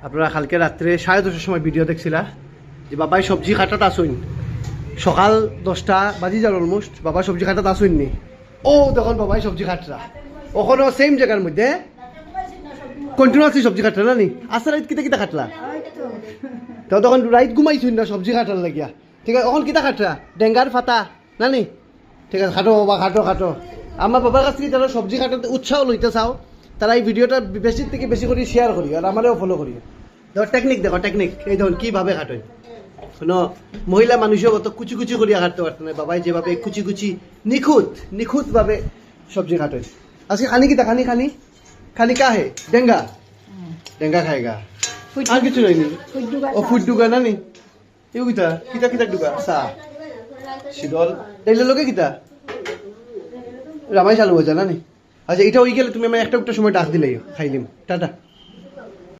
আপনারা কালকে রাত্রে 10:30 সময় ভিডিও দেখছিলা যে বাবাই সবজি কাটাত আসুন। সকাল 10টা বাজি যার অলমোস্ট বাবা সবজি কাটাত আসুন নি। ও তখন বাবাই সবজি কাটরা ওখানে সেম জায়গার মধ্যে কন্টিনিউয়াসলি সবজি কাটরা না নি আসলে কিতা কিতা কাটলা তো তখন রাইত ঘুমাইছুন না সবজি কাটার লাগিয়া। ঠিক আছে এখন কিতা কাটরা ডেঙ্গার ফাতা না নি। ঠিক আছে খাটো বাবা খাটো খাটো। আমার বাবার কাছ থেকে যারা সবজি কাটাতে উৎসাহ লইতে চাও তারা এই ভিডিওটা বেশি থেকে বেশি করে শেয়ার করি আর আমারও ফলো করি। দেখো টেকনিক দেখো টেকনিক এই দেখুন কীভাবে কাটোয় কোনো মহিলা মানুষও অত কুচি কুচি করিয়া কাটতে পারতো না। বাবাই যেভাবে কুচি কুচি নিখুঁতভাবে সবজি কাটোয়। আজকে খানি কিতা খানি খানি খানি কা হে ডেঙ্গা ডেঙ্গা খায়গা আর কিছু নাই নি। ও ফুট ডুগা না নি এও কিতা কিতা কিতা ডুগা চা শীতল ডাইলের লোকে কিতা রামাই চালু হয়ে যা না নি। আচ্ছা এটা ওই গেলে তুমি আমার একটা সময় ডাক দিলেই খাইলিম টাটা।